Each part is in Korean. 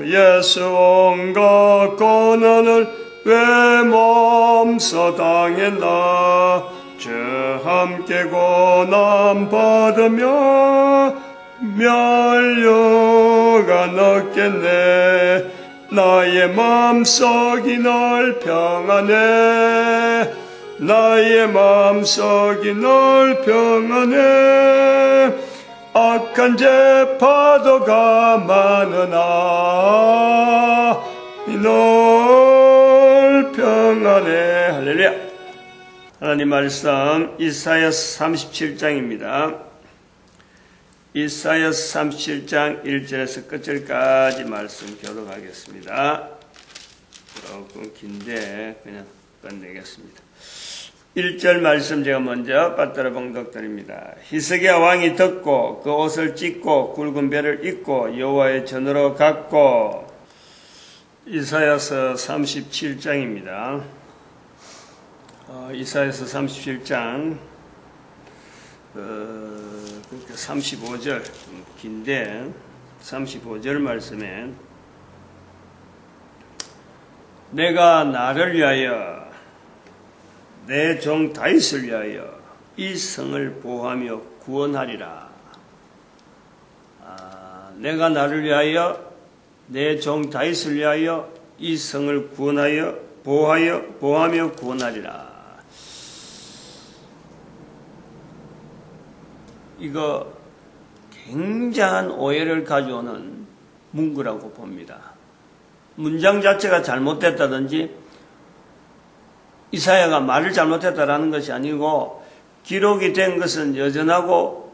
예수 온갖 고난을 왜 몸소 당했나. 주 함께 고난 받으며 면류가 넣겠네. 나의 마음속이 늘 평안해. 나의 마음속이 늘 평안해. 악한 죄 파도가 많으나 늘 평안해. 할렐루야. 하나님 말씀 이사야서 37장입니다. 이사야서 37장 1절에서 끝절까지 말씀 교독하겠습니다. 조금 긴데 그냥 끝내겠습니다. 1절 말씀 제가 먼저 받들어 봉독드립니다. 히스기야 왕이 듣고 그 옷을 찢고 굵은 벨을 입고 여호와의 전으로 갔고. 이사야서 37장입니다. 이사야서 37장 35절 긴데 35절 말씀에 내가 나를 위하여 내 종 다윗을 위하여 이 성을 보호하며 구원하리라. 내가 나를 위하여 내 종 다윗을 위하여 이 성을 구원하여 보호하며 구원하리라. 이거 굉장한 오해를 가져오는 문구라고 봅니다. 문장 자체가 잘못됐다든지 이사야가 말을 잘못했다라는 것이 아니고 기록이 된 것은 여전하고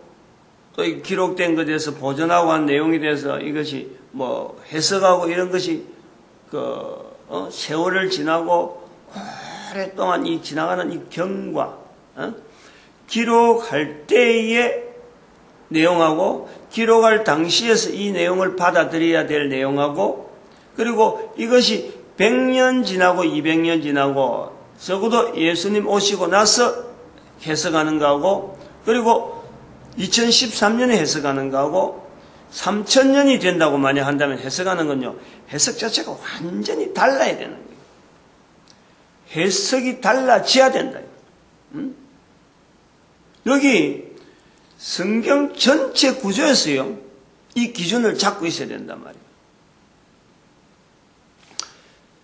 또 기록된 것에 대해서 보존하고 한 내용에 대해서 이것이 뭐 해석하고 이런 것이 세월을 지나고 오랫동안 이 지나가는 이 경과 기록할 때의 내용하고 기록할 당시에서 이 내용을 받아들여야 될 내용하고 그리고 이것이 100년 지나고 200년 지나고 적어도 예수님 오시고 나서 해석하는 거하고 그리고 2013년에 해석하는 거하고 3000년이 된다고 만약 한다면 해석하는 건요. 해석 자체가 완전히 달라야 되는 거예요. 해석이 달라져야 된다. 여기 성경 전체 구조에서요. 이 기준을 잡고 있어야 된단 말이에요.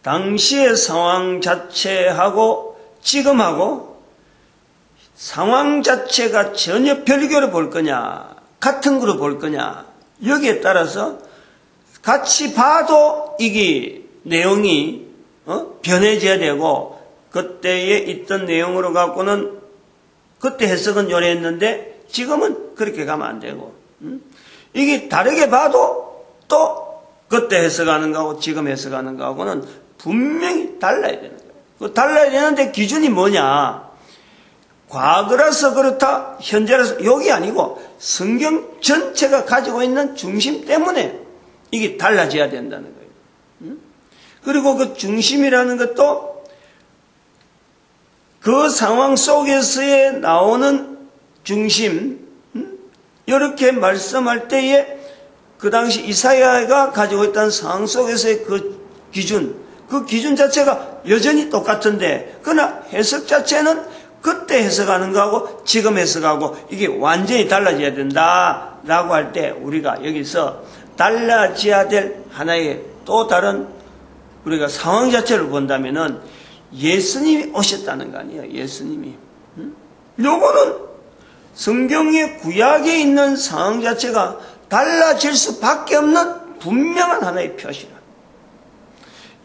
당시의 상황 자체하고 지금하고 상황 자체가 전혀 별개로 볼 거냐 같은 거로 볼 거냐 여기에 따라서 같이 봐도 이게 내용이 변해져야 되고 그때에 있던 내용으로 갖고는 그때 해석은 요래했는데 지금은 그렇게 가면 안 되고 이게 다르게 봐도 또 그때 해석하는 거하고 지금 해석하는 거하고는 분명히 달라야 되는 거예요. 그 달라야 되는데 기준이 뭐냐? 과거라서 그렇다, 현재라서 여기 아니고 성경 전체가 가지고 있는 중심 때문에 이게 달라져야 된다는 거예요. 그리고 그 중심이라는 것도 그 상황 속에서의 나오는 중심, 이렇게 말씀할 때에 그 당시 이사야가 가지고 있던 상황 속에서의 그 기준 자체가 여전히 똑같은데 그러나 해석 자체는 그때 해석하는 거하고 지금 해석하고 이게 완전히 달라져야 된다라고 할 때 우리가 여기서 달라져야 될 하나의 또 다른 우리가 상황 자체를 본다면은 예수님이 오셨다는 거 아니에요. 예수님이. 요거는 성경의 구약에 있는 상황 자체가 달라질 수밖에 없는 분명한 하나의 표시라.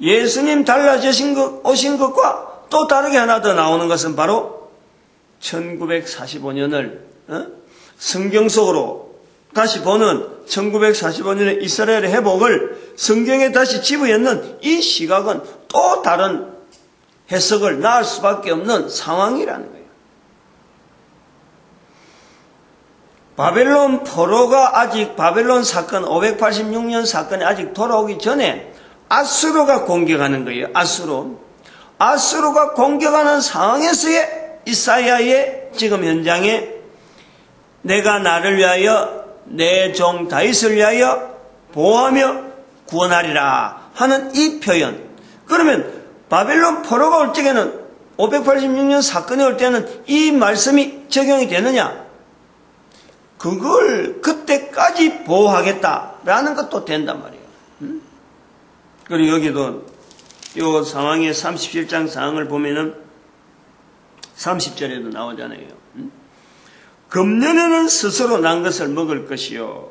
예수님 오신 것과 또 다르게 하나 더 나오는 것은 바로 1945년을 성경 속으로 다시 보는 1945년의 이스라엘의 회복을 성경에 다시 집어넣는 이 시각은 또 다른 해석을 낳을 수밖에 없는 상황이라는 거예요. 바벨론 포로가 아직 바벨론 사건 586년 사건이 아직 돌아오기 전에 아수르가 공격하는 거예요. 아수르가 공격하는 상황에서의 이사야의 지금 현장에 내가 나를 위하여 내 종 다윗을 위하여 보호하며 구원하리라 하는 이 표현. 그러면 바벨론 포로가 올 적에는 586년 사건이 올 때는 이 말씀이 적용이 되느냐? 그걸 그때까지 보호하겠다라는 것도 된단 말이에요. 그리고 여기도 이 상황의 37장 상황을 보면은 30절에도 나오잖아요. 금년에는 스스로 난 것을 먹을 것이요.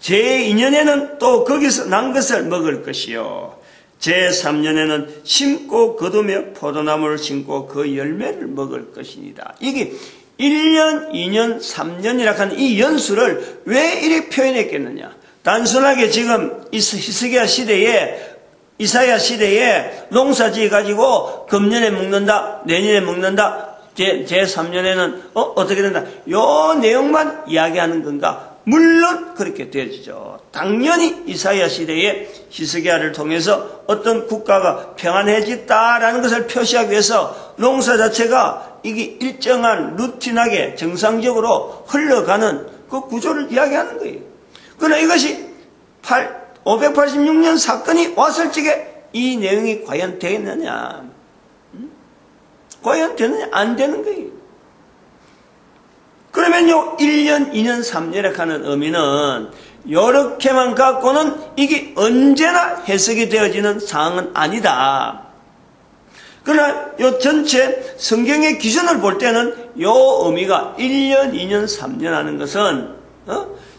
제2년에는 또 거기서 난 것을 먹을 것이요. 제3년에는 심고 거두며 포도나무를 심고 그 열매를 먹을 것이니다. 이게 1년, 2년, 3년이라 하는 이 연수를 왜 이렇게 표현했겠느냐. 단순하게 지금 히스기야 시대에 이사야 시대에 농사 지어가지고 금년에 먹는다, 내년에 먹는다, 제3년에는 어떻게 된다. 요 내용만 이야기하는 건가? 물론 그렇게 되어지죠. 당연히 이사야 시대에 히스기야를 통해서 어떤 국가가 평안해졌다라는 것을 표시하기 위해서 농사 자체가 이게 일정한 루틴하게 정상적으로 흘러가는 그 구조를 이야기하는 거예요. 그러나 이것이 586년 사건이 왔을 적에 이 내용이 과연 되겠느냐? 과연 되느냐? 안 되는 거예요. 그러면요, 1년, 2년, 3년에 하는 의미는 이렇게만 갖고는 이게 언제나 해석이 되어지는 사항은 아니다. 그러나 이 전체 성경의 기준을 볼 때는 이 의미가 1년, 2년, 3년 하는 것은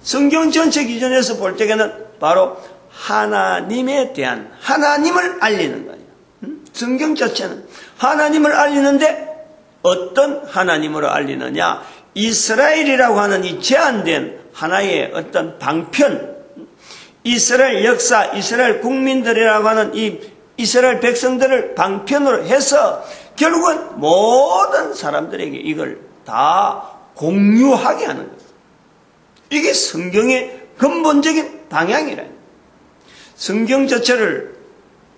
성경 전체 기준에서 볼 때에는 바로 하나님에 대한 하나님을 알리는 거예요. 성경 자체는 하나님을 알리는데 어떤 하나님으로 알리느냐? 이스라엘이라고 하는 이 제한된 하나의 어떤 방편, 이스라엘 역사, 이스라엘 국민들이라고 하는 이 이스라엘 백성들을 방편으로 해서 결국은 모든 사람들에게 이걸 다 공유하게 하는 거예요. 이게 성경의 근본적인 방향이라. 성경 자체를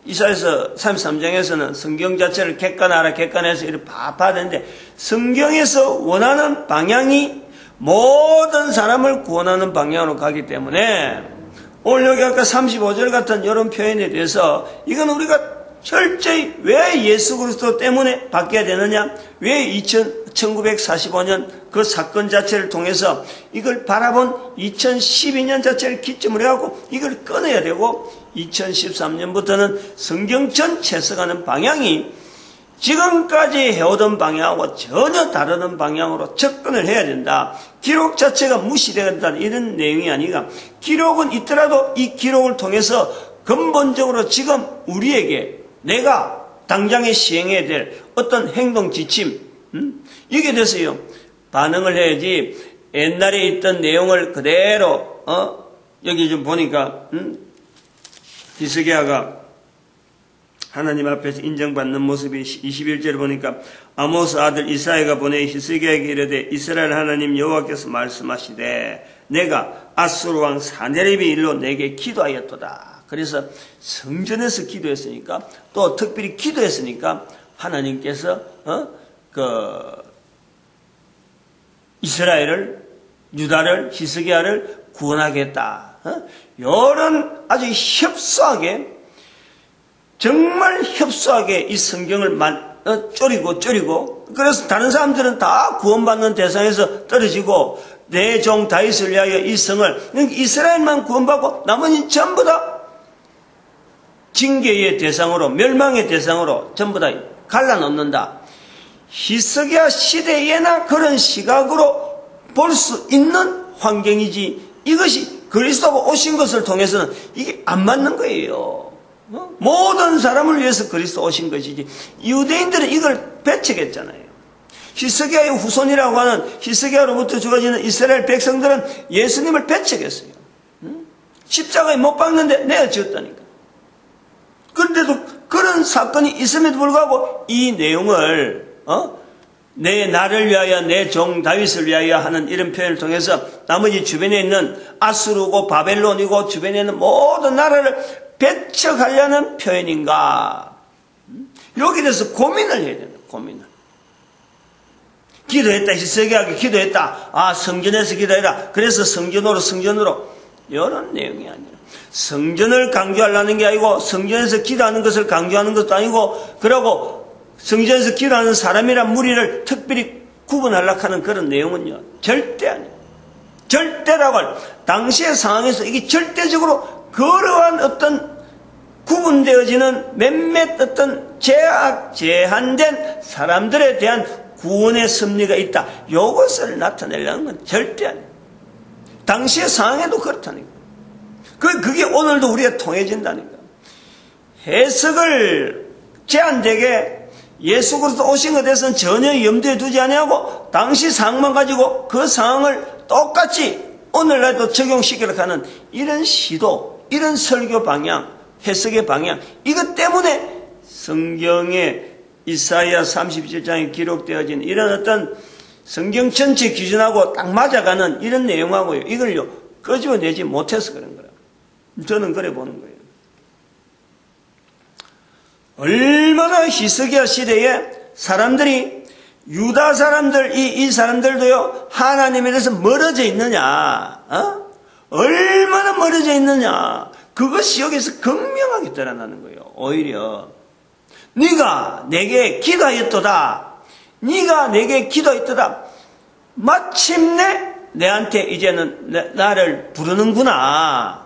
이사야서 33장에서는 성경 자체를 객관하라 객관해서 이렇게 봐야 되는데 성경에서 원하는 방향이 모든 사람을 구원하는 방향으로 가기 때문에 오늘 여기 아까 35절 같은 이런 표현에 대해서 이건 우리가 철저히 왜 예수 그리스도 때문에 바뀌어야 되느냐, 왜 1945년 그 사건 자체를 통해서 이걸 바라본 2012년 자체를 기점으로 해갖고 이걸 꺼내야 되고 2013년부터는 성경 전체에서 가는 방향이 지금까지 해오던 방향하고 전혀 다른 방향으로 접근을 해야 된다. 기록 자체가 무시되어야 된다. 이런 내용이 아니라 기록은 있더라도 이 기록을 통해서 근본적으로 지금 우리에게 내가 당장에 시행해야 될 어떤 행동 지침, 여기에 대해서요 반응을 해야지 옛날에 있던 내용을 그대로 여기 좀 보니까 히스기야가 하나님 앞에서 인정받는 모습이 21절을 보니까 아모스 아들 이사야가 보내 히스기야에게 이르되 이스라엘 하나님 여호와께서 말씀하시되 내가 아수르 왕 사네립의 일로 내게 기도하였도다. 그래서 성전에서 기도했으니까 또 특별히 기도했으니까 하나님께서 이스라엘을 유다를 히스기야를 구원하겠다. 이런 아주 협소하게 정말 협소하게 이 성경을 쪼리고 그래서 다른 사람들은 다 구원받는 대상에서 떨어지고 내 종 다윗을 위하여 이 성을 이스라엘만 구원받고 나머지는 전부 다 징계의 대상으로 멸망의 대상으로 전부 다 갈라놓는다. 히스기야 시대에나 그런 시각으로 볼 수 있는 환경이지 이것이 그리스도가 오신 것을 통해서는 이게 안 맞는 거예요. 모든 사람을 위해서 그리스도 오신 것이지 유대인들은 이걸 배척했잖아요. 히스기야의 후손이라고 하는 히스기야로부터 주어지는 이스라엘 백성들은 예수님을 배척했어요. 십자가에 못 박는데 내어지었다니까. 그런데도 그런 사건이 있음에도 불구하고 이 내용을 내 나를 위하여 내 종 다윗을 위하여 하는 이런 표현을 통해서 나머지 주변에 있는 아수르고 바벨론이고 주변에 있는 모든 나라를 배척하려는 표현인가? 여기에 대해서 고민을 해야 된다. 고민을. 기도했다. 히스기야에게 기도했다. 성전에서 기도해라. 그래서 성전으로 이런 내용이 아니라 성전을 강조하려는 게 아니고 성전에서 기도하는 것을 강조하는 것도 아니고 그러고 성전에서 기도하는 사람이란 무리를 특별히 구분하려고 하는 그런 내용은요. 절대 아니에요. 절대라고 할 당시의 상황에서 이게 절대적으로 그러한 어떤 구분되어지는 몇몇 어떤 제한된 사람들에 대한 구원의 섭리가 있다. 이것을 나타내려는 건 절대 아니에요. 당시의 상황에도 그렇다니까. 그게 오늘도 우리가 통해진다니까. 해석을 제한되게 예수 그리스도 오신 것에 대해서는 전혀 염두에 두지 아니하고 당시 상황만 가지고 그 상황을 똑같이 오늘날도 적용시키려고 하는 이런 시도, 이런 설교 방향, 해석의 방향, 이것 때문에 성경에 이사야 37장에 기록되어진 이런 어떤 성경 전체 기준하고 딱 맞아가는 이런 내용하고요. 이걸요, 끄집어내지 못해서 그런 거라. 저는 그래 보는 거예요. 얼마나 히스기야 시대에 사람들이, 유다 사람들, 이 사람들도요, 하나님에 대해서 멀어져 있느냐, 얼마나 멀어져 있느냐. 그것이 여기서 극명하게 드러나는 거예요. 오히려 네가 내게 기도하였도다. 네가 내게 기도했도다. 마침내 내한테 이제는 나를 부르는구나.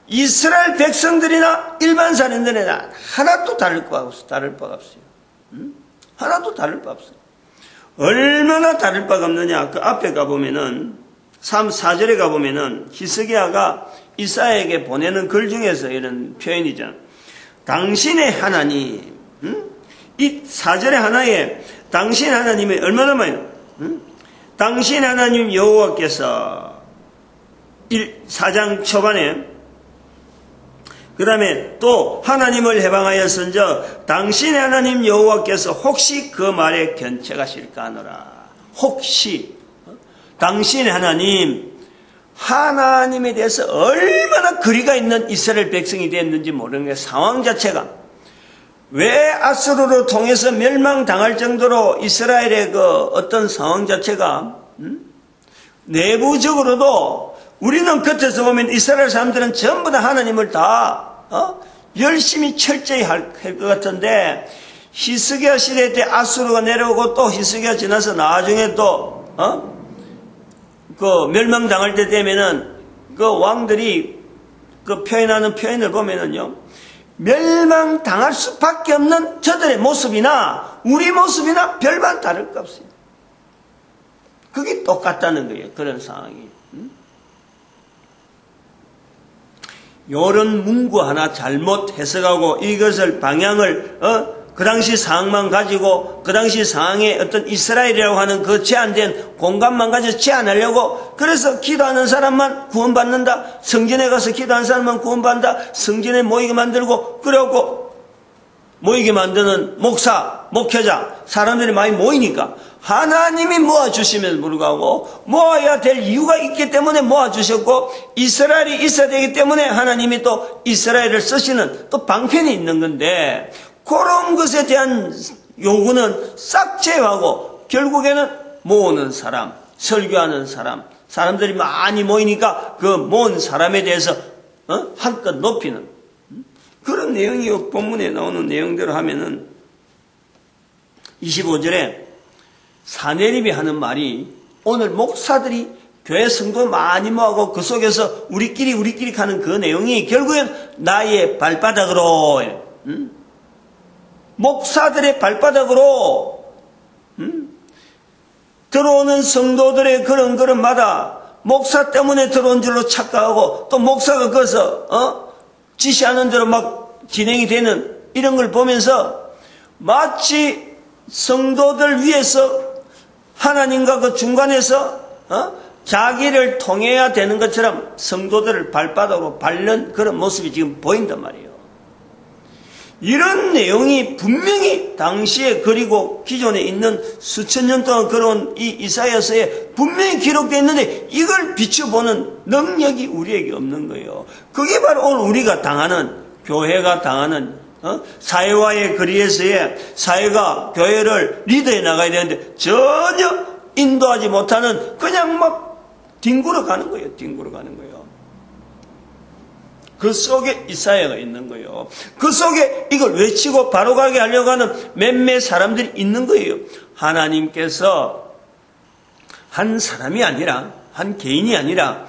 이스라엘 백성들이나 일반 사람들이나 하나도 다를 바가 없어요. 하나도 다를 바 없어요. 얼마나 다를 바가 없느냐. 그 앞에 가보면은 3, 4절에 가보면은 히스기야가 이사야에게 보내는 글 중에서 이런 표현이죠. 당신의 하나님, 이 4절의 하나에 당신 하나님이 얼마나 많아요? 당신 하나님 여호와께서 4장 초반에 그 다음에 또 하나님을 해방하였은저 당신의 하나님 여호와께서 혹시 그 말에 견책하실까 하노라. 혹시 당신의 하나님에 대해서 얼마나 거리가 있는 이스라엘 백성이 됐는지 모르는 게 상황 자체가 왜 아수르로 통해서 멸망당할 정도로 이스라엘의 그 어떤 상황 자체가 내부적으로도 우리는 겉에서 보면 이스라엘 사람들은 전부 다 하나님을 다 열심히 철저히 할 것 같은데 히스기야 시대 때 아수르가 내려오고 또 히스기야 지나서 나중에 또 그 멸망당할 때 되면은 그 왕들이 그 표현하는 표현을 보면은요, 멸망당할 수밖에 없는 저들의 모습이나 우리 모습이나 별반 다를 거 없어요. 그게 똑같다는 거예요. 그런 상황이. 요런 문구 하나 잘못 해석하고 이것을 방향을 그 당시 상황만 가지고 그 당시 상황에 어떤 이스라엘이라고 하는 그 제한된 공간만 가지고 제한하려고 그래서 기도하는 사람만 구원받는다. 성전에 가서 기도하는 사람만 구원받는다. 성전에 모이게 만들고 그래갖고 모이게 만드는 목사, 목회자 사람들이 많이 모이니까 하나님이 모아주시면 불구하고 모아야 될 이유가 있기 때문에 모아주셨고 이스라엘이 있어야 되기 때문에 하나님이 또 이스라엘을 쓰시는 또 방편이 있는 건데 그런 것에 대한 요구는 싹 제외하고 결국에는 모으는 사람, 설교하는 사람, 사람들이 많이 모이니까 그 모은 사람에 대해서 한껏 높이는 그런 내용이 본문에 나오는 내용대로 하면은 25절에 사내립이 하는 말이 오늘 목사들이 교회 성도 많이 모아고 그 속에서 우리끼리 가는 그 내용이 결국엔 나의 발바닥으로 목사들의 발바닥으로 들어오는 성도들의 그런 걸음마다 목사 때문에 들어온 줄로 착각하고 또 목사가 거기서 지시하는 대로 막 진행이 되는 이런 걸 보면서 마치 성도들 위해서 하나님과 그 중간에서 자기를 통해야 되는 것처럼 성도들을 발바닥으로 밟는 그런 모습이 지금 보인단 말이에요. 이런 내용이 분명히 당시에 그리고 기존에 있는 수천 년 동안 걸어온 이 이사야서에 분명히 기록되어 있는데 이걸 비춰보는 능력이 우리에게 없는 거예요. 그게 바로 오늘 우리가 당하는 교회가 당하는 사회와의 거리에서의 사회가 교회를 리드해 나가야 되는데 전혀 인도하지 못하는 그냥 막 뒹굴어 가는 거예요. 뒹굴어 가는 거예요. 그 속에 이사야가 있는 거예요. 그 속에 이걸 외치고 바로가게 하려고 하는 몇몇 사람들이 있는 거예요. 하나님께서 한 사람이 아니라, 한 개인이 아니라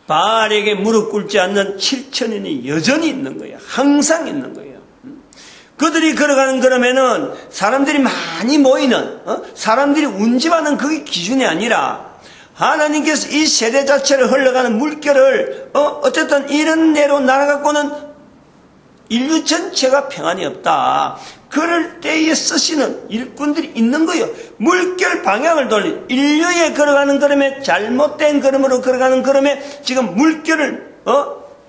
바알에게 무릎 꿇지 않는 7천년이 여전히 있는 거예요. 항상 있는 거예요. 그들이 걸어가는 그러면은 사람들이 많이 모이는, 사람들이 운집하는 그게 기준이 아니라 하나님께서 이 세대 자체를 흘러가는 물결을 어쨌든 이런 대로 날아갖고는 인류 전체가 평안이 없다. 그럴 때에 쓰시는 일꾼들이 있는 거예요. 물결 방향을 돌린 인류에 걸어가는 걸음에 잘못된 걸음으로 걸어가는 걸음에 지금 물결을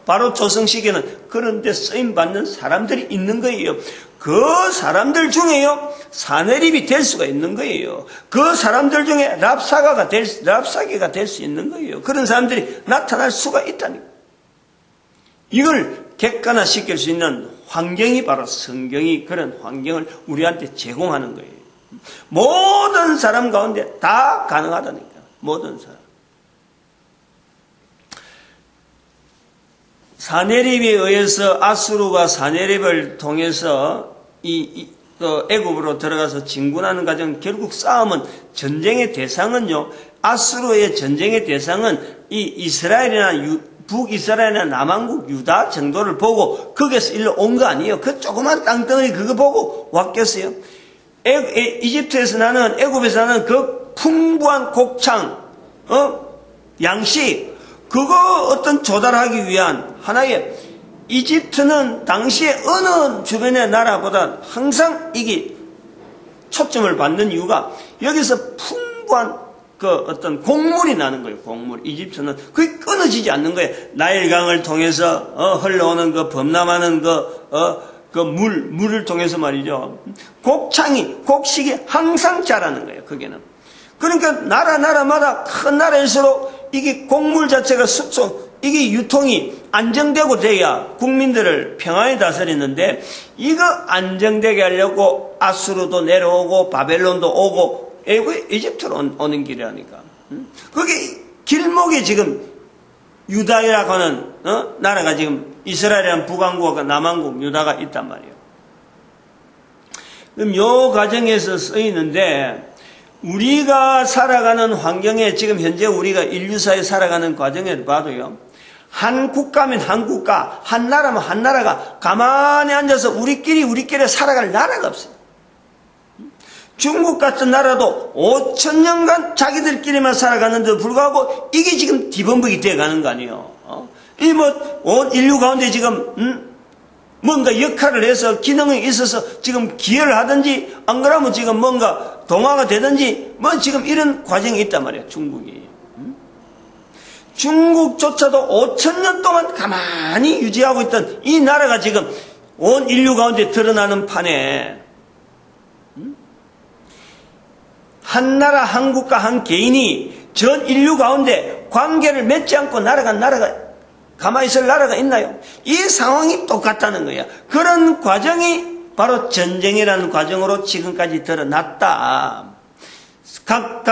바로 조성시키는 그런 데 쓰임받는 사람들이 있는 거예요. 그 사람들 중에요 사내립이 될 수가 있는 거예요. 그 사람들 중에 랍사개가 될 수 있는 거예요. 그런 사람들이 나타날 수가 있다니까. 이걸 객관화시킬 수 있는 환경이 바로 성경이 그런 환경을 우리한테 제공하는 거예요. 모든 사람 가운데 다 가능하다니까. 모든 사람. 사내립에 의해서 아수르가 사내립을 통해서 애굽으로 들어가서 진군하는 과정, 결국 싸움은 전쟁의 대상은요, 아수르의 전쟁의 대상은 이 이스라엘이나 북이스라엘이나 남한국 유다 정도를 보고 거기에서 일로 온 거 아니에요. 그 조그만 땅덩어리 그거 보고 왔겠어요. 이집트에서 나는, 애굽에서 나는 그 풍부한 곡창, 양식, 그거 어떤 조달하기 위한 하나의, 이집트는 당시에 어느 주변의 나라보다 항상 이게 초점을 받는 이유가 여기서 풍부한 그 어떤 곡물이 나는 거예요. 곡물. 이집트는 그게 끊어지지 않는 거예요. 나일강을 통해서 흘러오는 그 범람하는 그 물을 통해서 말이죠. 곡식이 항상 자라는 거예요. 거기는. 그러니까 나라마다 큰 나라일수록 이게 곡물 자체가 이게 유통이 안정되고 돼야 국민들을 평안히 다스리는데, 이거 안정되게 하려고 아수르도 내려오고 바벨론도 오고 이집트로 오는 길이라니까. 그게 길목에 지금 유다라고 하는 나라가 지금 이스라엘이란 북왕국과 남왕국 유다가 있단 말이에요. 그럼 요 과정에서 쓰이는데, 우리가 살아가는 환경에 지금 현재 우리가 인류사에 살아가는 과정을 봐도요, 한 국가면 한 국가, 한 나라면 한 나라가 가만히 앉아서 우리끼리 살아갈 나라가 없어요. 중국 같은 나라도 5,000년간 자기들끼리만 살아가는데도 불구하고 이게 지금 뒤범벅이 되어가는 거 아니에요. 이 온 인류 가운데 지금 뭔가 역할을 해서 기능이 있어서 지금 기여를 하든지 안 그러면 지금 뭔가 동화가 되든지 지금 이런 과정이 있단 말이에요. 중국이. 중국조차도 5,000년 동안 가만히 유지하고 있던 이 나라가 지금 온 인류 가운데 드러나는 판에 한 나라, 한 국가, 한 개인이 전 인류 가운데 관계를 맺지 않고 나라가 가만히 있을 나라가 있나요? 이 상황이 똑같다는 거야. 그런 과정이 바로 전쟁이라는 과정으로 지금까지 드러났다. 각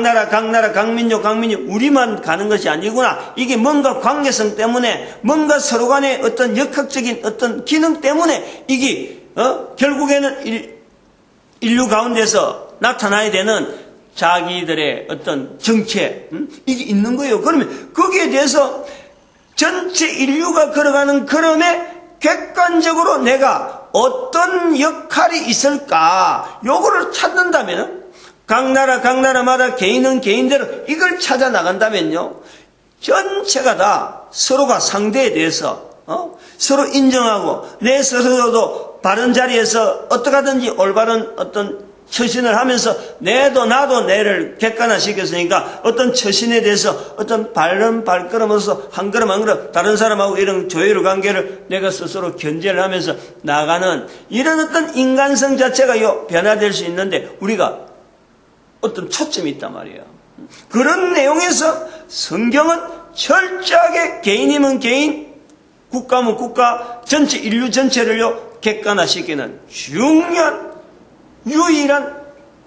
나라, 각 민족, 우리만 가는 것이 아니구나. 이게 뭔가 관계성 때문에, 뭔가 서로 간의 어떤 역학적인 어떤 기능 때문에 이게, 결국에는 인류 가운데서 나타나야 되는 자기들의 어떤 정체, 이게 있는 거예요. 그러면 거기에 대해서 전체 인류가 걸어가는 걸음에 객관적으로 내가 어떤 역할이 있을까, 요거를 찾는다면, 각 나라마다 개인은 개인대로 이걸 찾아 나간다면요, 전체가 다 서로가 상대에 대해서 서로 인정하고 내 스스로도 바른 자리에서 어떻게 하든지 올바른 어떤 처신을 하면서 나도 내를 객관화시켰으니까 어떤 처신에 대해서 어떤 바른 발걸음으로서 한 걸음 다른 사람하고 이런 조율 관계를 내가 스스로 견제를 하면서 나가는 이런 어떤 인간성 자체가 변화될 수 있는데, 우리가 어떤 초점이 있단 말이에요. 그런 내용에서 성경은 철저하게 개인이면 개인, 국가면 국가, 전체 인류 전체를요 객관화시키는 중요한 유일한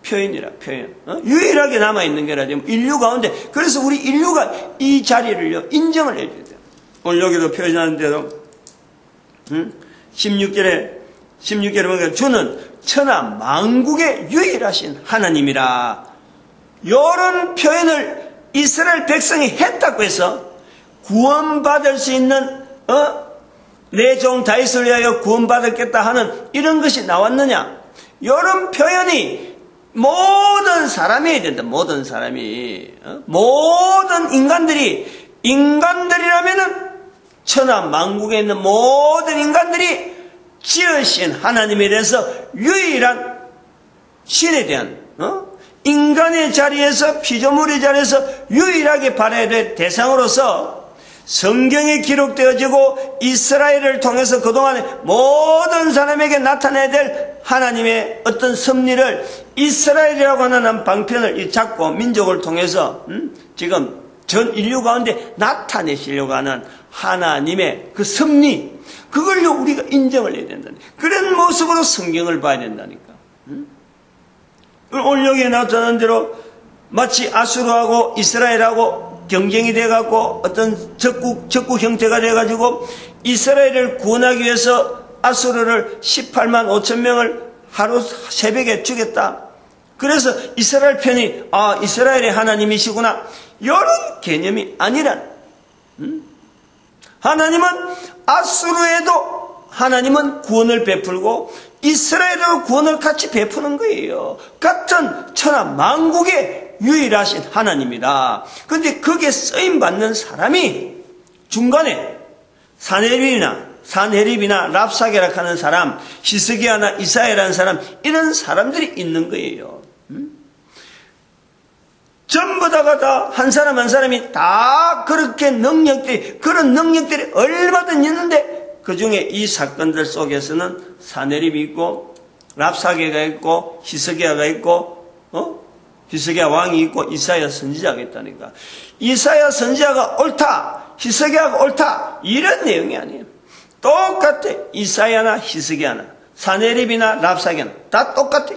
표현. 유일하게 남아있는 게라죠. 인류 가운데. 그래서 우리 인류가 이 자리를요 인정을 해줘야 돼요. 오늘 여기도 표현하는 대로 16절에 보니까 주는 천하 만국의 유일하신 하나님이라. 이런 표현을 이스라엘 백성이 했다고 해서 구원받을 수 있는 내 종 다윗을 위하여 구원받았겠다 하는 이런 것이 나왔느냐? 이런 표현이 모든 사람이 해야 된다. 모든 사람이 모든 인간들이라면은 천하 만국에 있는 모든 인간들이 지으신 하나님에 대해서 유일한 신에 대한 인간의 자리에서 피조물의 자리에서 유일하게 바라야 될 대상으로서 성경에 기록되어지고 이스라엘을 통해서 그동안에 모든 사람에게 나타내야 될 하나님의 어떤 섭리를 이스라엘이라고 하는 방편을 잡고 민족을 통해서 지금 전 인류 가운데 나타내시려고 하는 하나님의 그 섭리, 그걸로 우리가 인정을 해야 된다니까. 그런 모습으로 성경을 봐야 된다니까. 오늘 여기에 나타난 대로 마치 아수르하고 이스라엘하고 경쟁이 돼갖고 어떤 적국 형태가 돼가지고 이스라엘을 구원하기 위해서 아수르를 18만 5천 명을 하루 새벽에 죽였다. 그래서 이스라엘 편이 이스라엘의 하나님이시구나, 이런 개념이 아니란. 하나님은 아수르에도 하나님은 구원을 베풀고 이스라엘에도 구원을 같이 베푸는 거예요. 같은 천하 만국의 유일하신 하나님이다. 그런데 거기에 쓰임받는 사람이 중간에 산헤립이나 랍사게라 하는 사람, 히스기야나 이사야라는 사람, 이런 사람들이 있는 거예요. 전부 다가 한 사람 한 사람이 다 그렇게 그런 능력들이 얼마든 있는데 그 중에 이 사건들 속에서는 산헤립이 있고 랍사게가 있고 히스기야가 있고 히스기야 왕이 있고 이사야 선지자가 있다니까. 이사야 선지자가 옳다, 히스기야가 옳다, 이런 내용이 아니에요. 똑같아. 이사야나 히스기야나 산헤립이나 랍사게나 다 똑같아.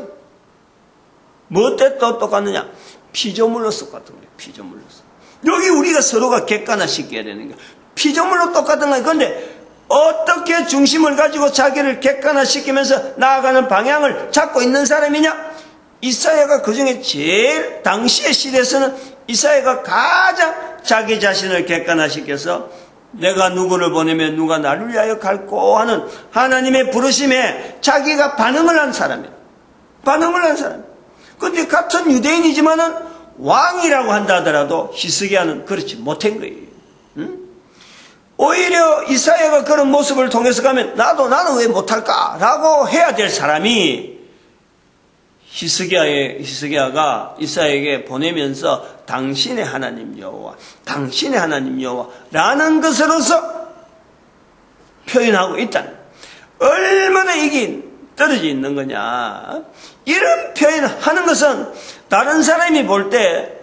뭐 때문에 또 똑같느냐? 피조물로서 똑같은 거예요. 피조물로서. 여기 우리가 서로가 객관화시켜야 되는 거예요. 피조물로 똑같은 거예요. 그런데 어떻게 중심을 가지고 자기를 객관화시키면서 나아가는 방향을 잡고 있는 사람이냐? 이사야가 그 중에 제일 당시의 시대에서는 이사야가 가장 자기 자신을 객관화시켜서 내가 누구를 보내면 누가 나를 위하여 갈고 하는 하나님의 부르심에 자기가 반응을 한 사람이에요. 반응을 한 사람. 그런데 같은 유대인이지만은 왕이라고 한다 하더라도 히스기야는 그렇지 못한 거예요. 오히려 이사야가 그런 모습을 통해서 가면 나는 왜 못할까? 라고 해야 될 사람이 히스기야가 이사야에게 보내면서 당신의 하나님 여호와, 당신의 하나님 여호와라는 것으로서 표현하고 있다. 얼마나 이게 떨어져 있는 거냐. 이런 표현하는 것은 다른 사람이 볼 때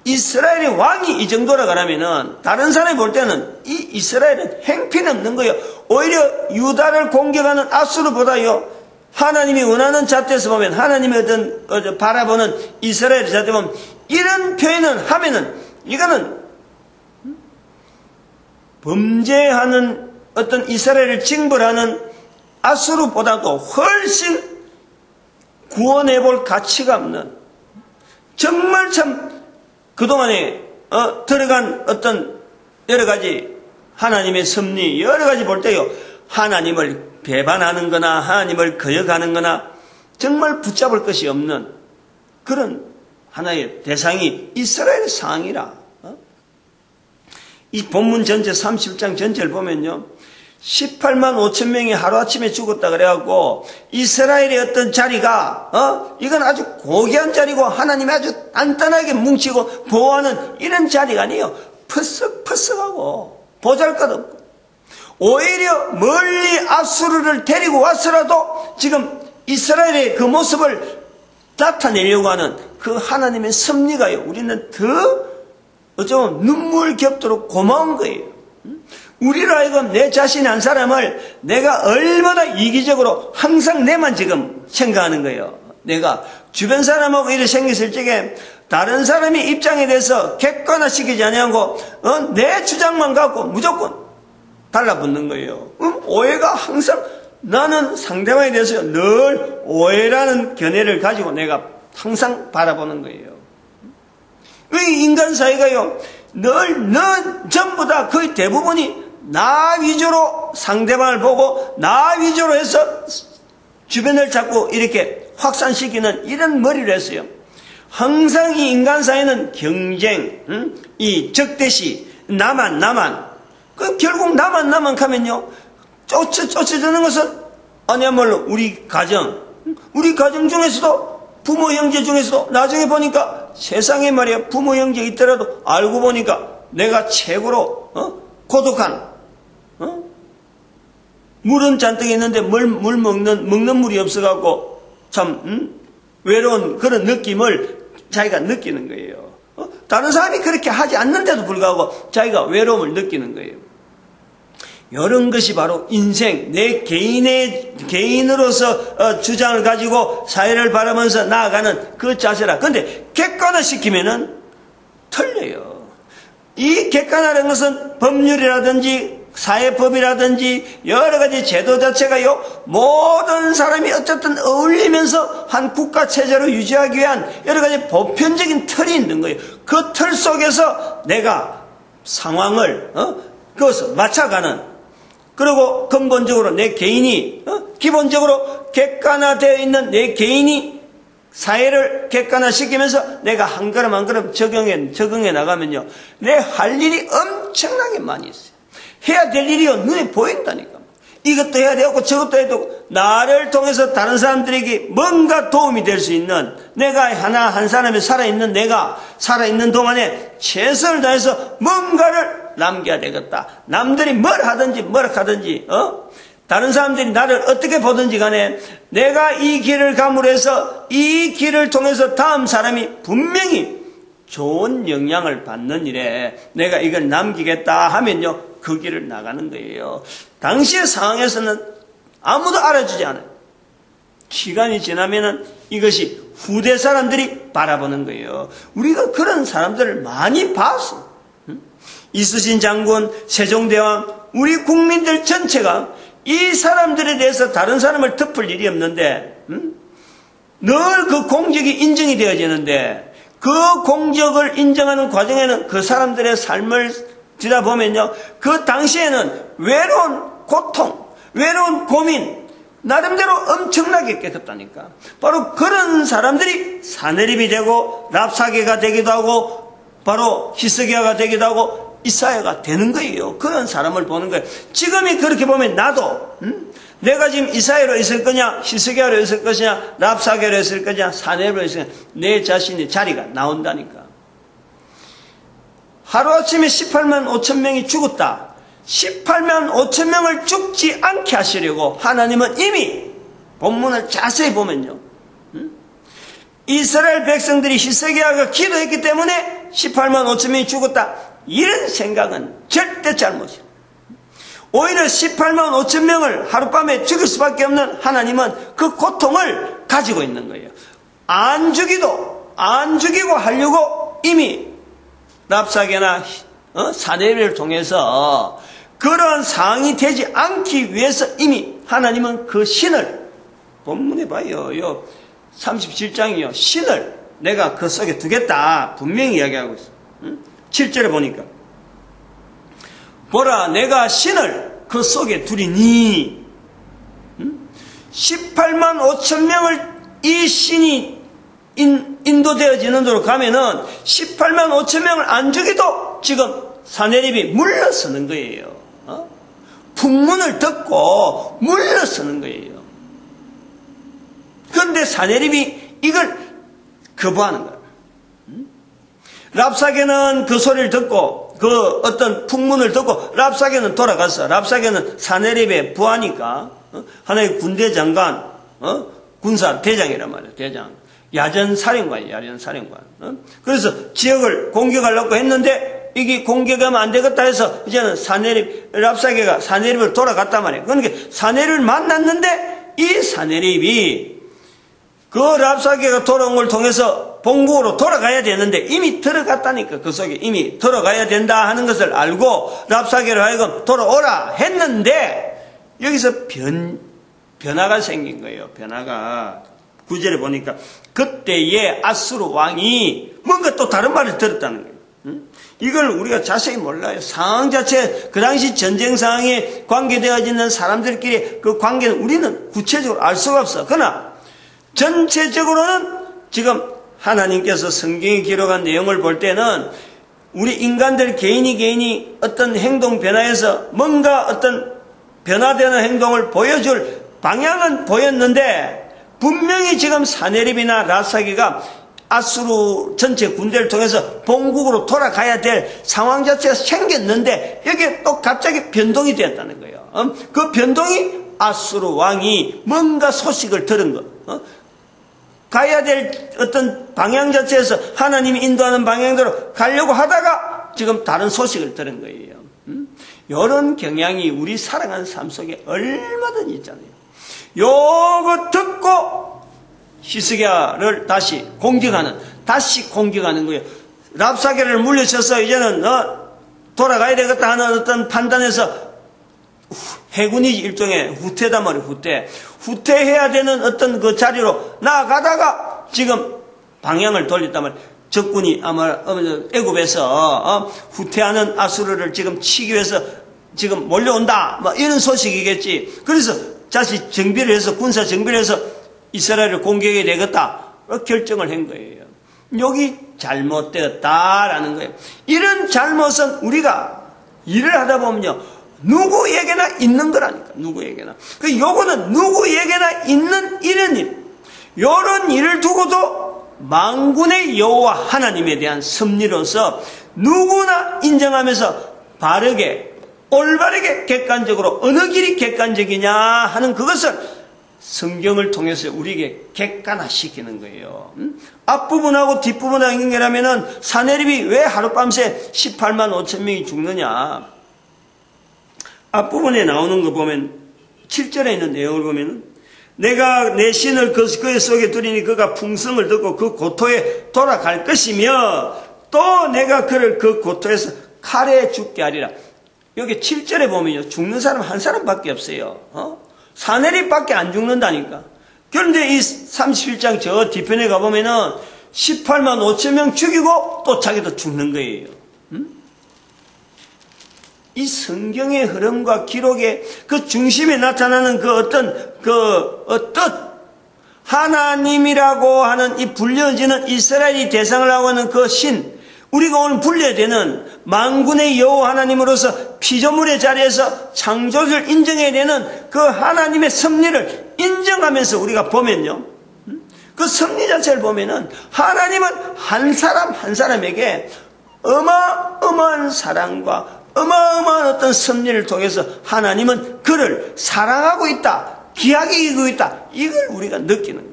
이스라엘의 왕이 이 정도라 그러면은 다른 사람이 볼 때는 이 이스라엘은 행편없는 거예요. 오히려 유다를 공격하는 아수르보다요, 하나님이 원하는 잣대에서 보면, 하나님이 어떤 바라보는 이스라엘의 잣대 보면, 이런 표현을 하면은, 이거는 범죄하는 어떤 이스라엘을 징벌하는 아수르보다도 훨씬 구원해볼 가치가 없는, 정말 참 그동안에 들어간 어떤 여러 가지 하나님의 섭리, 여러 가지 볼 때요, 하나님을 배반하는 거나 하나님을 거역하는 거나 정말 붙잡을 것이 없는 그런 하나의 대상이 이스라엘의 상황이라. 이 본문 전체 30장 전체를 보면요, 18만 5천 명이 하루아침에 죽었다 그래갖고 이스라엘의 어떤 자리가 이건 아주 고귀한 자리고 하나님이 아주 단단하게 뭉치고 보호하는 이런 자리가 아니에요. 퍼석퍼석하고 보잘것없고, 오히려 멀리 아수르를 데리고 왔더라도 지금 이스라엘의 그 모습을 나타내려고 하는 그 하나님의 섭리가요, 우리는 더 어쩌면 눈물 겹도록 고마운 거예요. 우리로 하여금 내 자신 한 사람을 내가 얼마나 이기적으로 항상 내만 지금 생각하는 거예요. 내가 주변 사람하고 일이 생겼을 적에 다른 사람의 입장에 대해서 객관화시키지 아니하고 내 주장만 갖고 무조건 달라붙는 거예요. 오해가 항상 나는 상대방에 대해서 늘 오해라는 견해를 가지고 내가 항상 바라보는 거예요. 이 인간 사이가요, 전부 다 거의 대부분이 나 위주로 상대방을 보고 나 위주로 해서 주변을 자꾸 이렇게 확산시키는 이런 머리를 했어요. 항상 이 인간 사이는 경쟁, 이 적대시, 나만. 결국 나만 가면요, 쫓아주는 것은 아니야말로 우리 가정 중에서도 부모 형제 중에서도 나중에 보니까 세상에 말이야 부모 형제 있더라도 알고 보니까 내가 최고로 고독한 물은 잔뜩 있는데 물 먹는 물이 없어갖고 참 외로운 그런 느낌을 자기가 느끼는 거예요. 다른 사람이 그렇게 하지 않는데도 불구하고 자기가 외로움을 느끼는 거예요. 이런 것이 바로 인생, 내 개인으로서 주장을 가지고 사회를 바라보면서 나아가는 그 자세라. 그런데 객관화시키면은 틀려요. 이 객관화라는 것은 법률이라든지 사회법이라든지 여러 가지 제도 자체가요, 모든 사람이 어쨌든 어울리면서 한 국가 체제로 유지하기 위한 여러 가지 보편적인 틀이 있는 거예요. 그 틀 속에서 내가 상황을 그것을 맞춰가는, 그리고 근본적으로 내 개인이 기본적으로 객관화되어 있는 내 개인이 사회를 객관화시키면서 내가 한 걸음 한 걸음 적응해 나가면요, 내 할 일이 엄청나게 많이 있어요. 해야 될 일이요, 눈에 보인다니까. 이것도 해야 되고 저것도 해야 되고, 나를 통해서 다른 사람들에게 뭔가 도움이 될 수 있는, 내가 한 사람이 살아있는, 내가 살아있는 동안에 최선을 다해서 뭔가를 남겨야 되겠다. 남들이 뭘 하든지 다른 사람들이 나를 어떻게 보든지 간에 내가 이 길을 가물해서 이 길을 통해서 다음 사람이 분명히 좋은 영향을 받는 일에 내가 이걸 남기겠다 하면요, 그 길을 나가는 거예요. 당시의 상황에서는 아무도 알아주지 않아요. 시간이 지나면은 이것이 후대 사람들이 바라보는 거예요. 우리가 그런 사람들을 많이 봤어. 이순신 장군, 세종대왕, 우리 국민들 전체가 이 사람들에 대해서 다른 사람을 덮을 일이 없는데, 늘 그 공적이 인정이 되어지는데, 그 공적을 인정하는 과정에는 그 사람들의 삶을 들여다보면요, 그 당시에는 외로운 고통, 외로운 고민, 나름대로 엄청나게 깨끗다니까. 바로 그런 사람들이 사내립이 되고 랍사계가 되기도 하고 바로 히스기야가 되기도 하고 이사야가 되는 거예요. 그런 사람을 보는 거예요. 지금이 그렇게 보면 나도 내가 지금 이사야로 있을 거냐, 히스기야로 있을 것이냐, 랍사계로 있을 거냐, 사내립으로 있을 거냐, 내 자신의 자리가 나온다니까. 하루아침에 18만 5천 명이 죽었다. 18만 5천 명을 죽지 않게 하시려고 하나님은 이미 본문을 자세히 보면요, 이스라엘 백성들이 히스기야가 기도했기 때문에 18만 5천 명이 죽었다, 이런 생각은 절대 잘못이에요. 오히려 18만 5천 명을 하룻밤에 죽일 수밖에 없는 하나님은 그 고통을 가지고 있는 거예요. 안 죽이고 하려고 이미 랍사계나 사내립을 통해서 그런 상황이 되지 않기 위해서 이미 하나님은 그 신을, 본문에 봐요, 37장이요, 신을 내가 그 속에 두겠다 분명히 이야기하고 있어요. 7절에 보니까 보라, 내가 신을 그 속에 두리니, 18만 5천 명을 이 신이 인도되어지는 대로 가면은 18만 5천 명을 안 죽여도 지금 사내립이 물러서는 거예요. 풍문을 듣고 물러서는 거예요. 그런데 사내립이 이걸 거부하는 거예요. 랍사계는 그 소리를 듣고 그 어떤 풍문을 듣고 랍사계는 돌아갔어. 랍사계는 사내립에 부하니까 하나의 군대 장관, 군사 대장이란 말이에요. 대장. 야전사령관이에요. 야전사령관. 그래서 지역을 공격하려고 했는데 이게 공격하면 안 되겠다 해서 이제는 랍사계가 사내립을 돌아갔단 말이에요. 그러니까 사내립을 만났는데 이 사내립이 그 랍사계가 돌아온 걸 통해서 본국으로 돌아가야 되는데 이미 들어갔다니까. 그 속에 이미 들어가야 된다 하는 것을 알고 랍사게를 하여금 돌아오라 했는데 여기서 변화가 생긴 거예요. 변화가 9절에 보니까 그때에 아수르 왕이 뭔가 또 다른 말을 들었다는 거예요. 이걸 우리가 자세히 몰라요. 상황 자체, 그 당시 전쟁 상황에 관계되어지는 사람들끼리 그 관계는 우리는 구체적으로 알 수가 없어. 그러나 전체적으로는 지금 하나님께서 성경에 기록한 내용을 볼 때는 우리 인간들 개인이 어떤 행동 변화에서 뭔가 어떤 변화되는 행동을 보여줄 방향은 보였는데 분명히 지금 사네립이나 랍사게가 아수르 전체 군대를 통해서 본국으로 돌아가야 될 상황 자체가 생겼는데 여기에 또 갑자기 변동이 되었다는 거예요. 그 변동이 아수르 왕이 뭔가 소식을 들은 것. 가야 될 어떤 방향 자체에서 하나님이 인도하는 방향대로 가려고 하다가 지금 다른 소식을 들은 거예요. 이런 경향이 우리 살아가는 삶 속에 얼마든지 있잖아요. 요거 듣고 히스기야를 다시 공격하는 거예요. 랍사게를 물리쳐서 이제는 돌아가야 되겠다 하는 어떤 판단에서 해군이 일종의 후퇴단 말이에요. 후퇴해야 되는 어떤 그 자리로 나아가다가 지금 방향을 돌렸단 말이에요. 적군이 아마 애굽에서 후퇴하는 아수르를 지금 치기 위해서 지금 몰려온다. 뭐 이런 소식이겠지. 그래서 다시 정비를 해서 군사 정비를 해서 이스라엘을 공격해야 되겠다. 결정을 한 거예요. 여기 잘못되었다라는 거예요. 이런 잘못은 우리가 일을 하다 보면요. 누구에게나 있는 거라니까. 누구에게나. 요거는 누구에게나 있는 이런 일. 요런 일을 두고도 만군의 여호와 하나님에 대한 섭리로서 누구나 인정하면서 바르게 올바르게 객관적으로 어느 길이 객관적이냐 하는 그것을 성경을 통해서 우리에게 객관화시키는 거예요. 앞부분하고 뒷부분하고 연결하면은 사네립이 왜 하룻밤새 18만 5천 명이 죽느냐. 앞부분에 나오는 거 보면 7절에 있는 내용을 보면은 내가 내 신을 그의 속에 두리니 그가 풍성을 듣고 그 고토에 돌아갈 것이며 또 내가 그를 그 고토에서 칼에 죽게 하리라. 여기 7절에 보면요. 죽는 사람 한 사람밖에 없어요. 사네립밖에 안 죽는다니까. 그런데 이 31장 저 뒤편에 가보면은 18만 5천 명 죽이고 또 자기도 죽는 거예요. 이 성경의 흐름과 기록의 그 중심에 나타나는 그 어떤 하나님이라고 하는 이 불려지는 이스라엘이 대상을 하고 하는 그 신, 우리가 오늘 불려야 되는 만군의 여호와 하나님으로서 피조물의 자리에서 창조주를 인정해야 되는 그 하나님의 섭리를 인정하면서 우리가 보면요. 그 섭리 자체를 보면은 하나님은 한 사람 한 사람에게 어마어마한 사랑과 어마어마한 어떤 섭리를 통해서 하나님은 그를 사랑하고 있다. 귀하게 여기고 있다. 이걸 우리가 느끼는 거예요.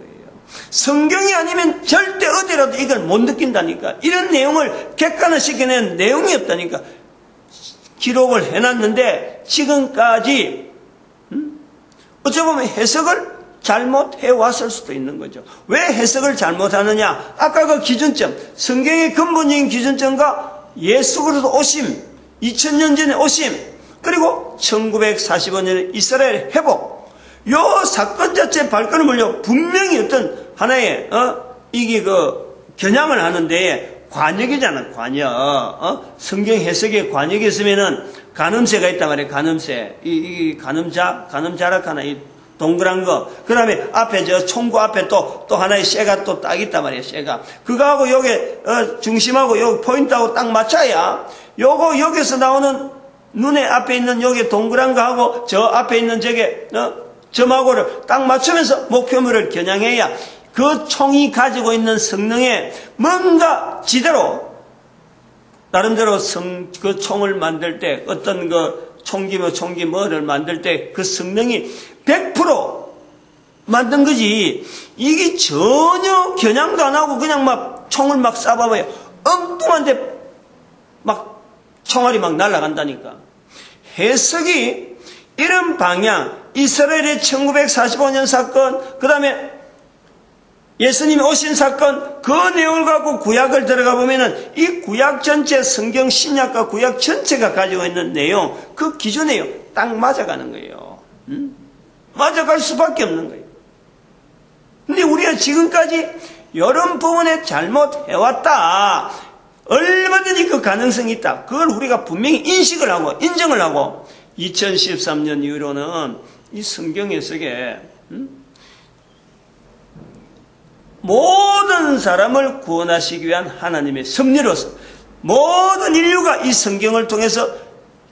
성경이 아니면 절대 어디라도 이걸 못 느낀다니까. 이런 내용을 객관화시켜낸 내용이 없다니까. 기록을 해놨는데 지금까지 어쩌면 해석을 잘못해왔을 수도 있는 거죠. 왜 해석을 잘못하느냐. 아까 그 기준점, 성경의 근본적인 기준점과 예수 그리스도 오심, 2000년 전에 오심, 그리고 1945년에 이스라엘 회복, 요 사건 자체 발걸음을 물려 분명히 어떤 하나의 이게 그 겨냥을 하는데 관역이잖아. 관역. 성경 해석에 관역이 있으면은 간음새가 있단 말이에요. 간음새. 이 간음자락 하나, 이 동그란 거. 그 다음에 앞에 저 총구 앞에 또 하나의 쇠가 또 딱 있단 말이에요. 쇠가. 그거하고 요게 중심하고 요 포인트하고 딱 맞춰야 요거 여기서 나오는 눈에 앞에 있는 여기 동그란 거하고 저 앞에 있는 저게 점하고를 딱 맞추면서 목표물을 겨냥해야 그 총이 가지고 있는 성능에 뭔가 지대로 나름대로 그 총을 만들 때 어떤 그 총기 뭐를 만들 때 그 성능이 100% 만든 거지. 이게 전혀 겨냥도 안 하고 그냥 막 총을 막 쏴봐봐요. 엉뚱한데 막 총알이 막 날아간다니까. 해석이 이런 방향, 이스라엘의 1945년 사건, 그 다음에 예수님이 오신 사건 그 내용을 갖고 구약을 들어가 보면은 이 구약 전체 성경 신약과 구약 전체가 가지고 있는 내용 그 기준에요 딱 맞아가는 거예요. 맞아갈 수밖에 없는 거예요. 근데 우리가 지금까지 이런 부분에 잘못해왔다. 얼마든지 그 가능성이 있다. 그걸 우리가 분명히 인식을 하고 인정을 하고 2013년 이후로는 이 성경 해석에 모든 사람을 구원하시기 위한 하나님의 섭리로서 모든 인류가 이 성경을 통해서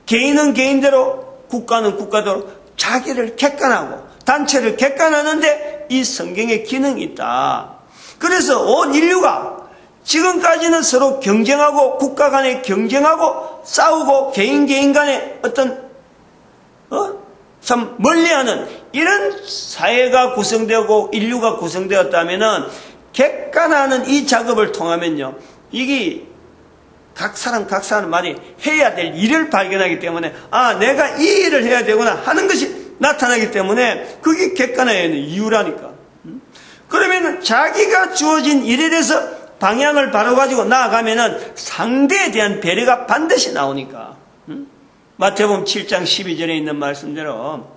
개인은 개인대로 국가는 국가대로 자기를 객관하고 단체를 객관하는데 이 성경의 기능이 있다. 그래서 온 인류가 지금까지는 서로 경쟁하고 국가 간에 경쟁하고 싸우고 개인 간에 어떤 참 멀리하는 이런 사회가 구성되고 인류가 구성되었다면은 객관하는 이 작업을 통하면요 이게 각 사람 말이 해야 될 일을 발견하기 때문에 내가 이 일을 해야 되구나 하는 것이 나타나기 때문에 그게 객관화해야 하는 이유라니까. 그러면 자기가 주어진 일에 대해서 방향을 바로 가지고 나아가면은 상대에 대한 배려가 반드시 나오니까. 마태복음 7장 12절에 있는 말씀대로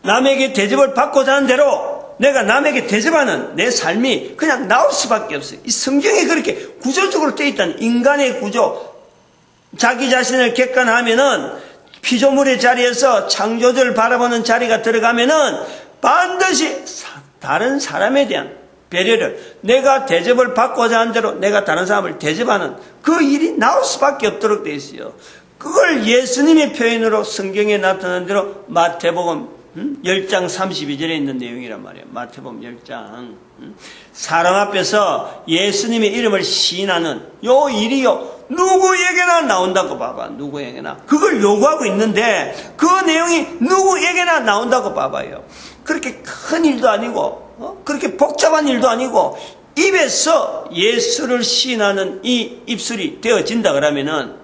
남에게 대접을 받고자 하는 대로 내가 남에게 대접하는 내 삶이 그냥 나올 수밖에 없어요. 이 성경에 그렇게 구조적으로 되어 있다는 인간의 구조, 자기 자신을 객관하면은 피조물의 자리에서 창조주를 바라보는 자리가 들어가면은 반드시 다른 사람에 대한 배려를 내가 대접을 받고자 하는 대로 내가 다른 사람을 대접하는 그 일이 나올 수밖에 없도록 되어 있어요. 그걸 예수님의 표현으로 성경에 나타난 대로 마태복음 10장 32절에 있는 내용이란 말이에요. 마태복음 10장. 사람 앞에서 예수님의 이름을 시인하는 요 일이요 누구에게나 나온다고 봐봐. 누구에게나. 그걸 요구하고 있는데 그 내용이 누구에게나 나온다고 봐봐요. 그렇게 큰 일도 아니고 그렇게 복잡한 일도 아니고 입에서 예수를 시인하는 이 입술이 되어진다 그러면은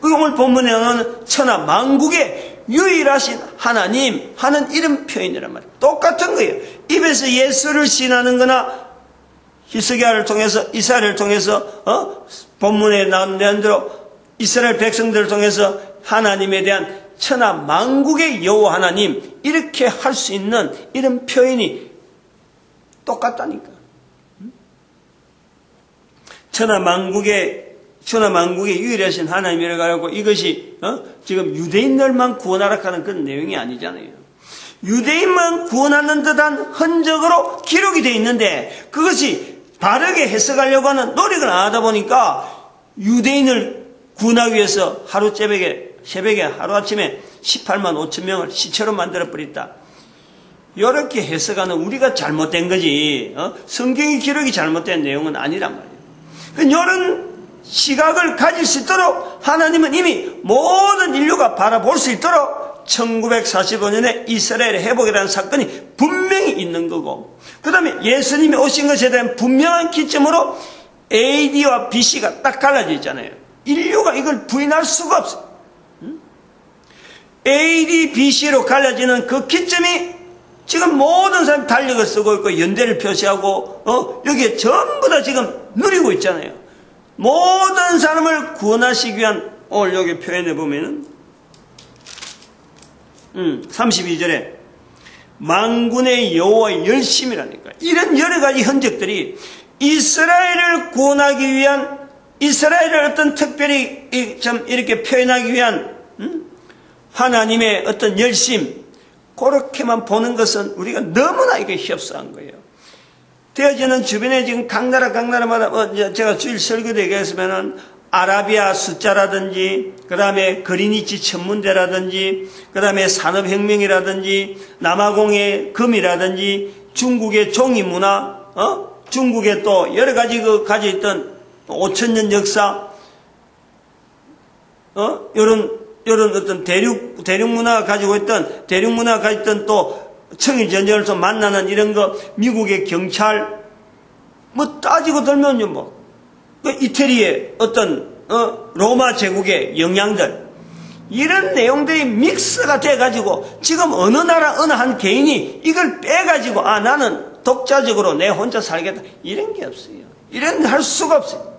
오늘 본문에 나오는 천하 만국의 유일하신 하나님 하는 이름 표현이란 말이에요. 똑같은 거예요. 입에서 예수를 시인하는 거나 히스기야를 통해서 이스라엘을 통해서 본문에 나온 대로 이스라엘 백성들을 통해서 하나님에 대한 천하 만국의 여호와 하나님 이렇게 할 수 있는 이런 표현이 똑같다니까. 천하 만국의 유일하신 하나님이라고 하고 이것이 지금 유대인들만 구원하라 하는 그런 내용이 아니잖아요. 유대인만 구원하는 듯한 흔적으로 기록이 되어 있는데 그것이 바르게 해석하려고 하는 노력을 안 하다 보니까 유대인을 구원하기 위해서 새벽에 하루아침에 18만 5천 명을 시체로 만들어버렸다. 이렇게 해석하는 우리가 잘못된 거지 성경의 기록이 잘못된 내용은 아니란 말이에요. 이런 시각을 가질 수 있도록 하나님은 이미 모든 인류가 바라볼 수 있도록 1945년에 이스라엘의 회복이라는 사건이 분명히 있는 거고 그 다음에 예수님이 오신 것에 대한 분명한 기점으로 AD와 BC가 딱 갈라져 있잖아요. 인류가 이걸 부인할 수가 없어요. AD, BC로 갈라지는 그 기점이 지금 모든 사람이 달력을 쓰고 있고 연대를 표시하고 여기에 전부 다 지금 누리고 있잖아요. 모든 사람을 구원하시기 위한 오늘 여기 표현해 보면은 32절에 만군의 여호와의 열심이라니까. 이런 여러 가지 흔적들이 이스라엘을 구원하기 위한 이스라엘을 어떤 특별히 좀 이렇게 표현하기 위한 하나님의 어떤 열심 그렇게만 보는 것은 우리가 너무나 이게 협소한 거예요. 되어지는 주변에 지금 각 나라마다 제가 주일 설교도 얘기했으면은 아라비아 숫자라든지 그 다음에 그리니치 천문대라든지 그 다음에 산업혁명이라든지 남아공의 금이라든지 중국의 종이문화 중국의 또 여러 가지 가지고 있던 5,000년 역사 이런 어떤 대륙문화가 가지고 있던 또 청일전쟁을 좀 만나는 이런 거, 미국의 경찰, 따지고 들면요, 이태리의 어떤, 로마 제국의 영향들, 이런 내용들이 믹스가 돼가지고, 지금 어느 나라, 어느 한 개인이 이걸 빼가지고, 나는 독자적으로 내 혼자 살겠다. 이런 게 없어요. 이런 할 수가 없어요.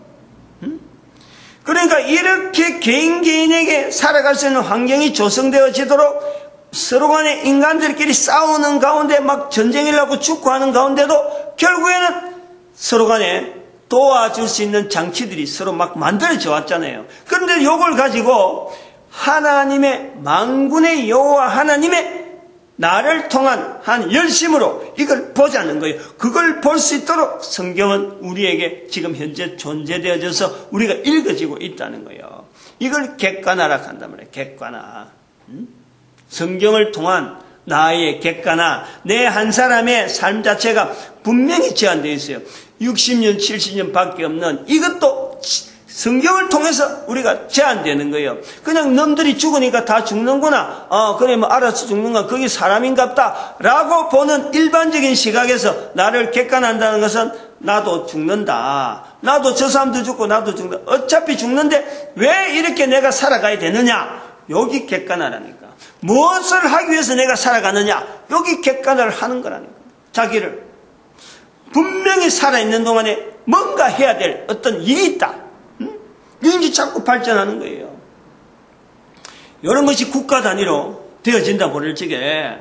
그러니까 이렇게 개인에게 살아갈 수 있는 환경이 조성되어지도록 서로 간에 인간들끼리 싸우는 가운데 막 전쟁을 하고 죽고 하는 가운데도 결국에는 서로 간에 도와줄 수 있는 장치들이 서로 막 만들어져 왔잖아요. 그런데 이걸 가지고 하나님의 만군의 여호와 하나님의 나를 통한 한 열심으로 이걸 보자는 거예요. 그걸 볼 수 있도록 성경은 우리에게 지금 현재 존재되어져서 우리가 읽어지고 있다는 거예요. 이걸 객관화라 한단 말이에요. 객관화. 성경을 통한 나의 객관화, 내 한 사람의 삶 자체가 분명히 제한되어 있어요. 60년, 70년 밖에 없는 이것도 성경을 통해서 우리가 제한되는 거예요. 그냥 놈들이 죽으니까 다 죽는구나. 그래 뭐 알아서 죽는가. 그게 사람인갑다. 라고 보는 일반적인 시각에서 나를 객관한다는 것은 나도 죽는다. 나도 저 사람도 죽고 나도 죽는다. 어차피 죽는데 왜 이렇게 내가 살아가야 되느냐. 여기 객관하라니까. 무엇을 하기 위해서 내가 살아가느냐. 여기 객관을 하는 거라니까. 자기를 분명히 살아있는 동안에 뭔가 해야 될 어떤 일이 있다. 이게 자꾸 발전하는 거예요. 이런 것이 국가 단위로 되어진다 보를 적에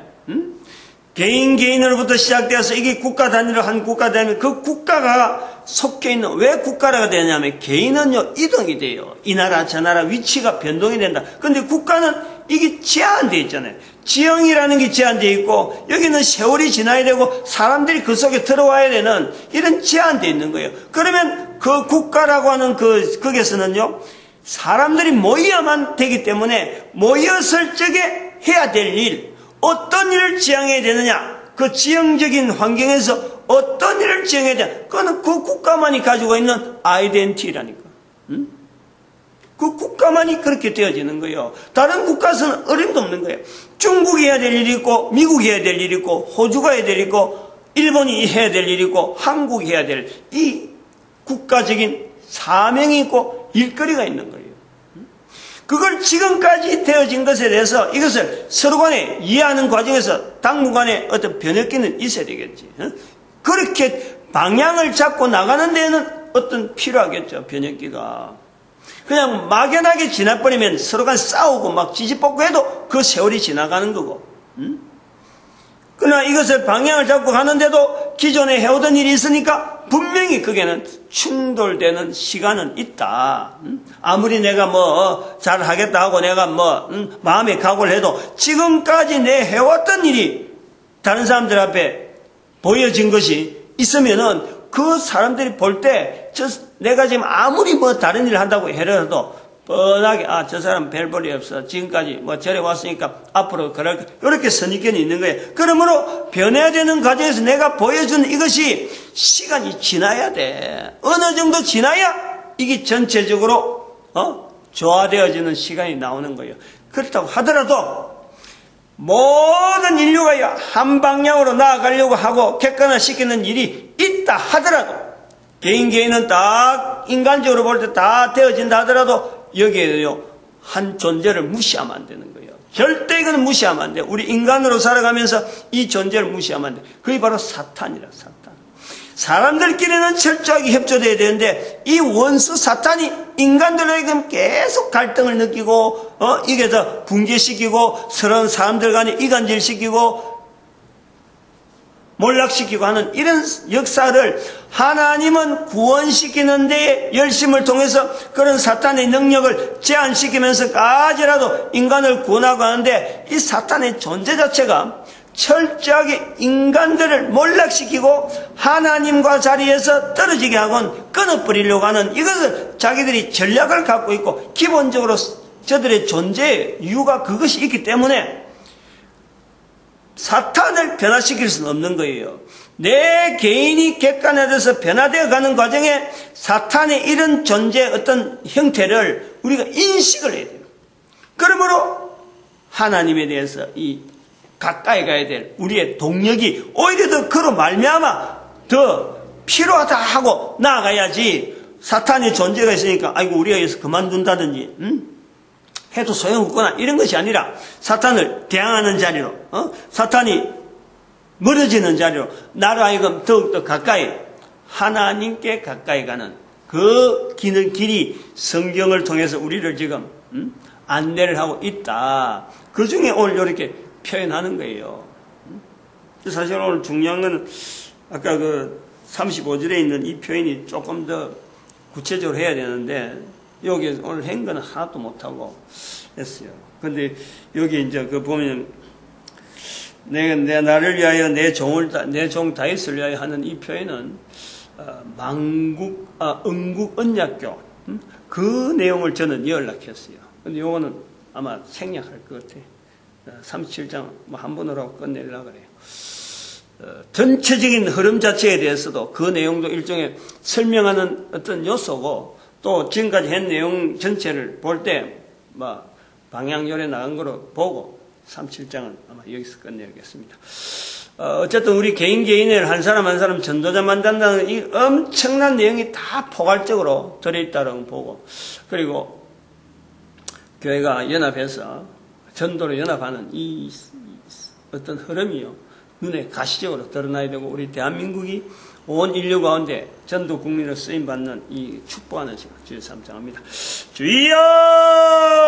개인으로부터 시작되어서 이게 국가 단위로 한 국가 되면 그 국가가 속해 있는 왜 국가가 되냐면 개인은요 이동이 돼요. 이 나라 저 나라 위치가 변동이 된다. 그런데 국가는 이게 제한되어 있잖아요. 지형이라는 게 제한되어 있고 여기는 세월이 지나야 되고 사람들이 그 속에 들어와야 되는 이런 제한되어 있는 거예요. 그러면 그 국가라고 하는 거기서는요 사람들이 모여야만 되기 때문에 모였을 적에 해야 될 일, 어떤 일을 지향해야 되느냐, 그 지형적인 환경에서 어떤 일을 지향해야 되느냐, 그거는 그 국가만이 가지고 있는 아이덴티티라니까. 그 국가만이 그렇게 되어지는 거예요. 다른 국가에서는 어림도 없는 거예요. 중국이 해야 될 일이 있고, 미국이 해야 될 일이 있고, 호주가 해야 될 일이 있고, 일본이 해야 될 일이 있고, 한국이 해야 될 이 국가적인 사명이 있고 일거리가 있는 거예요. 그걸 지금까지 되어진 것에 대해서 이것을 서로 간에 이해하는 과정에서 당분간에 어떤 변혁기는 있어야 되겠지. 그렇게 방향을 잡고 나가는 데에는 어떤 필요하겠죠. 변혁기가. 그냥 막연하게 지나버리면 서로 간 싸우고 막 지지볶고 해도 그 세월이 지나가는 거고. 그러나 이것을 방향을 잡고 가는데도 기존에 해오던 일이 있으니까 분명히 그게는 충돌되는 시간은 있다. 아무리 내가 뭐 잘하겠다 하고 내가 뭐 마음에 각오를 해도 지금까지 내 해왔던 일이 다른 사람들 앞에 보여진 것이 있으면은 그 사람들이 볼 때 내가 지금 아무리 뭐 다른 일을 한다고 해도 뻔하게 저 사람 별 볼이 없어. 지금까지 뭐 저래 왔으니까 앞으로 그럴 이렇게 선입견이 있는 거예요. 그러므로 변해야 되는 과정에서 내가 보여준 이것이 시간이 지나야 돼. 어느 정도 지나야 이게 전체적으로 조화되어지는 시간이 나오는 거예요. 그렇다고 하더라도 모든 인류가 한 방향으로 나아가려고 하고 객관화시키는 일이 있다 하더라도 개인은 다 인간적으로 볼 때 다 되어진다 하더라도 여기에요 한 존재를 무시하면 안 되는 거예요. 절대 이거는 무시하면 안 돼요. 우리 인간으로 살아가면서 이 존재를 무시하면 안 돼요. 그게 바로 사탄이라. 사탄. 사람들끼리는 철저하게 협조돼야 되는데 이 원수 사탄이 인간들에게 계속 갈등을 느끼고 이게 더 붕괴시키고 서로 사람들 간에 이간질시키고 몰락시키고 하는 이런 역사를 하나님은 구원시키는 데 열심을 통해서 그런 사탄의 능력을 제한시키면서까지라도 인간을 구원하고 하는데 이 사탄의 존재 자체가 철저하게 인간들을 몰락시키고 하나님과 자리에서 떨어지게 하고 끊어버리려고 하는 이것을 자기들이 전략을 갖고 있고 기본적으로 저들의 존재의 이유가 그것이 있기 때문에 사탄을 변화시킬 수는 없는 거예요. 내 개인이 객관화돼서 변화되어 가는 과정에 사탄의 이런 존재의 어떤 형태를 우리가 인식을 해야 돼요. 그러므로 하나님에 대해서 이 가까이 가야 될 우리의 동력이 오히려 더 그로 말미암아 더 필요하다 하고 나아가야지 사탄의 존재가 있으니까 아이고 우리가 여기서 그만둔다든지 해도 소용없구나 이런 것이 아니라 사탄을 대항하는 자리로 사탄이 멀어지는 자리로 나로 하여금 더욱더 가까이 하나님께 가까이 가는 그 길이 성경을 통해서 우리를 지금 안내를 하고 있다. 그 중에 오늘 이렇게 표현하는 거예요. 사실 오늘 중요한 건 아까 그 35절에 있는 이 표현이 조금 더 구체적으로 해야 되는데 여기 오늘 한 거는 하나도 못하고 했어요. 근데 여기 이제 그 보면 내가 나를 위하여 내 종 다윗을 위하여 하는 이 표현은 응국 언약교 그 내용을 저는 연락했어요. 근데 요거는 아마 생략할 것 같아요. 37장 한 번으로 하고 끝내려고 그래요. 전체적인 흐름 자체에 대해서도 그 내용도 일종의 설명하는 어떤 요소고 또 지금까지 한 내용 전체를 볼 때 방향 요래 나간 거로 보고 37장은 아마 여기서 끝내야겠습니다. 어쨌든 우리 개인을 한 사람 한 사람 전도자 만든다는 이 엄청난 내용이 다 포괄적으로 들어있다고 보고 그리고 교회가 연합해서 전도로 연합하는 이 어떤 흐름이요. 눈에 가시적으로 드러나야 되고 우리 대한민국이 온 인류 가운데 전도 국민으로 쓰임받는 이 축복하는 시간 주여 삼창합니다. 주여!